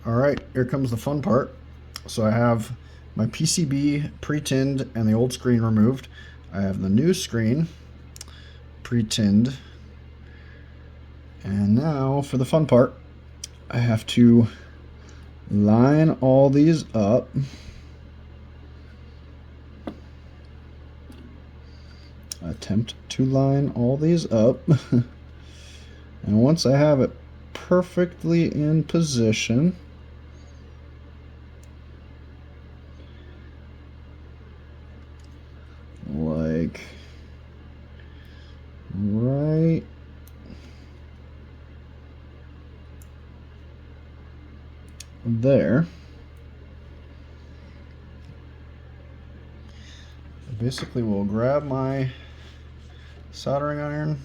Alright, here comes the fun part. So I have my PCB pre-tinned and the old screen removed. I have the new screen pre-tinned. And now for the fun part, I have to line all these up. Attempt to line all these up. And once I have it perfectly in position, like right there, basically we'll grab my soldering iron